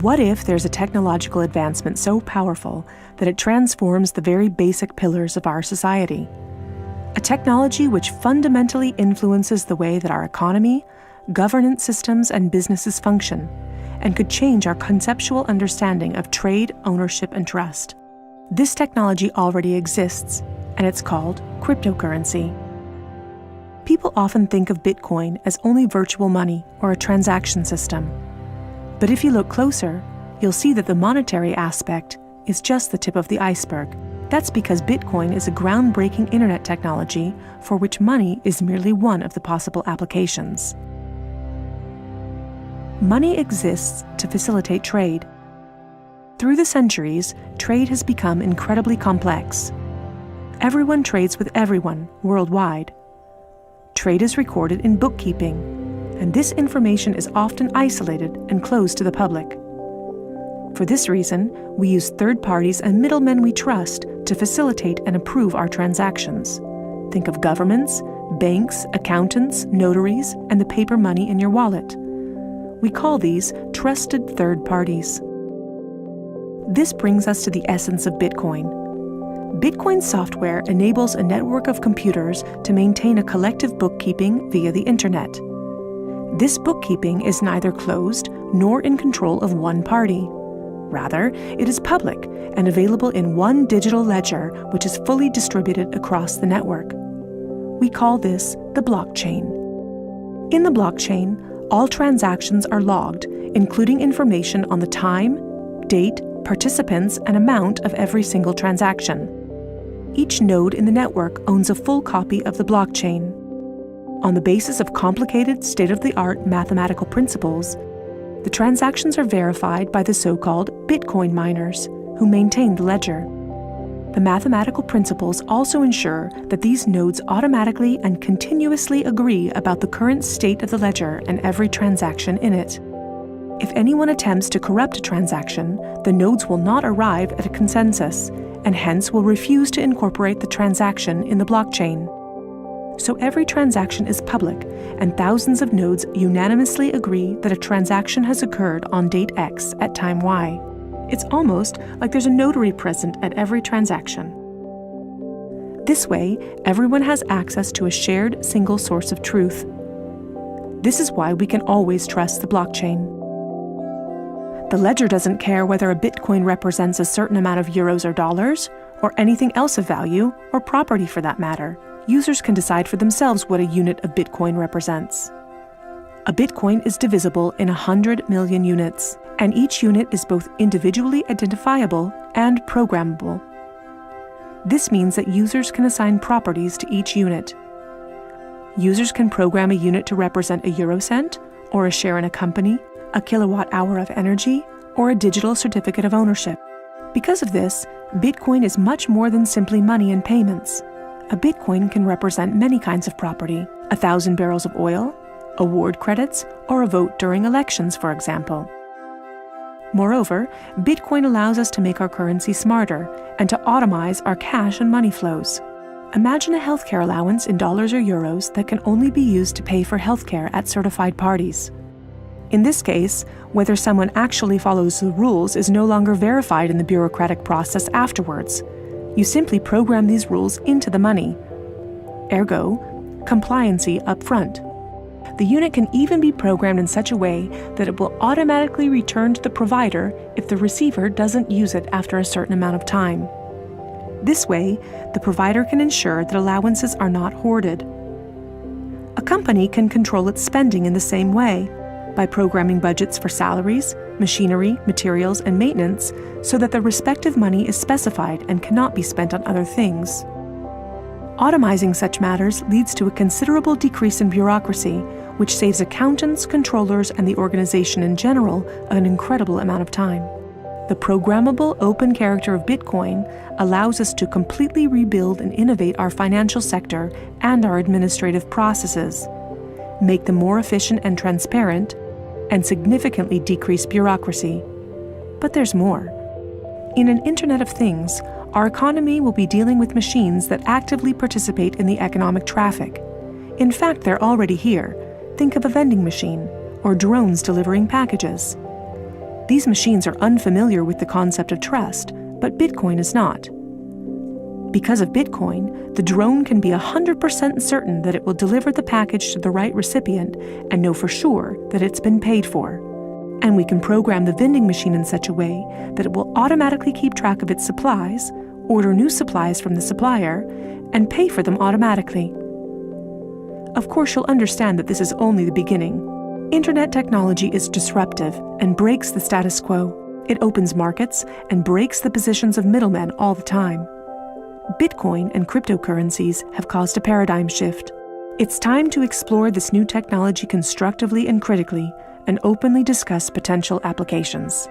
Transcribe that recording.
What if there's a technological advancement so powerful that it transforms the very basic pillars of our society? A technology which fundamentally influences the way that our economy, governance systems, and businesses function, and could change our conceptual understanding of trade, ownership, and trust. This technology already exists, and it's called cryptocurrency. People often think of Bitcoin as only virtual money or a transaction system. But if you look closer, you'll see that the monetary aspect is just the tip of the iceberg. That's because Bitcoin is a groundbreaking internet technology for which money is merely one of the possible applications. Money exists to facilitate trade. Through the centuries, trade has become incredibly complex. Everyone trades with everyone worldwide. Trade is recorded in bookkeeping, and this information is often isolated and closed to the public. For this reason, we use third parties and middlemen we trust to facilitate and approve our transactions. Think of governments, banks, accountants, notaries, and the paper money in your wallet. We call these trusted third parties. This brings us to the essence of Bitcoin. Bitcoin software enables a network of computers to maintain a collective bookkeeping via the Internet. This bookkeeping is neither closed nor in control of one party. Rather, it is public and available in one digital ledger which is fully distributed across the network. We call this the blockchain. In the blockchain, all transactions are logged, including information on the time, date, participants, and amount of every single transaction. Each node in the network owns a full copy of the blockchain. On the basis of complicated, state-of-the-art mathematical principles, the transactions are verified by the so-called Bitcoin miners, who maintain the ledger. The mathematical principles also ensure that these nodes automatically and continuously agree about the current state of the ledger and every transaction in it. If anyone attempts to corrupt a transaction, the nodes will not arrive at a consensus, and hence will refuse to incorporate the transaction in the blockchain. So every transaction is public, and thousands of nodes unanimously agree that a transaction has occurred on date X at time Y. It's almost like there's a notary present at every transaction. This way, everyone has access to a shared single source of truth. This is why we can always trust the blockchain. The ledger doesn't care whether a Bitcoin represents a certain amount of euros or dollars, or anything else of value, or property for that matter. Users can decide for themselves what a unit of Bitcoin represents. A Bitcoin is divisible in 100 million units, and each unit is both individually identifiable and programmable. This means that users can assign properties to each unit. Users can program a unit to represent a eurocent, or a share in a company, a kilowatt-hour of energy, or a digital certificate of ownership. Because of this, Bitcoin is much more than simply money and payments. A Bitcoin can represent many kinds of property: 1,000 barrels of oil, award credits, or a vote during elections, for example. Moreover, Bitcoin allows us to make our currency smarter and to automize our cash and money flows. Imagine a healthcare allowance in dollars or euros that can only be used to pay for healthcare at certified parties. In this case, whether someone actually follows the rules is no longer verified in the bureaucratic process afterwards. You simply program these rules into the money. Ergo, compliancy up front. The unit can even be programmed in such a way that it will automatically return to the provider if the receiver doesn't use it after a certain amount of time. This way, the provider can ensure that allowances are not hoarded. A company can control its spending in the same way, by programming budgets for salaries, machinery, materials, and maintenance so that the respective money is specified and cannot be spent on other things. Automizing such matters leads to a considerable decrease in bureaucracy, which saves accountants, controllers, and the organization in general an incredible amount of time. The programmable open character of Bitcoin allows us to completely rebuild and innovate our financial sector and our administrative processes, make them more efficient and transparent, and significantly decrease bureaucracy. But there's more. In an Internet of Things, our economy will be dealing with machines that actively participate in the economic traffic. In fact, they're already here. Think of a vending machine, or drones delivering packages. These machines are unfamiliar with the concept of trust, but Bitcoin is not. Because of Bitcoin, the drone can be 100% certain that it will deliver the package to the right recipient and know for sure that it's been paid for. And we can program the vending machine in such a way that it will automatically keep track of its supplies, order new supplies from the supplier, and pay for them automatically. Of course, you'll understand that this is only the beginning. Internet technology is disruptive and breaks the status quo. It opens markets and breaks the positions of middlemen all the time. Bitcoin and cryptocurrencies have caused a paradigm shift. It's time to explore this new technology constructively and critically, and openly discuss potential applications.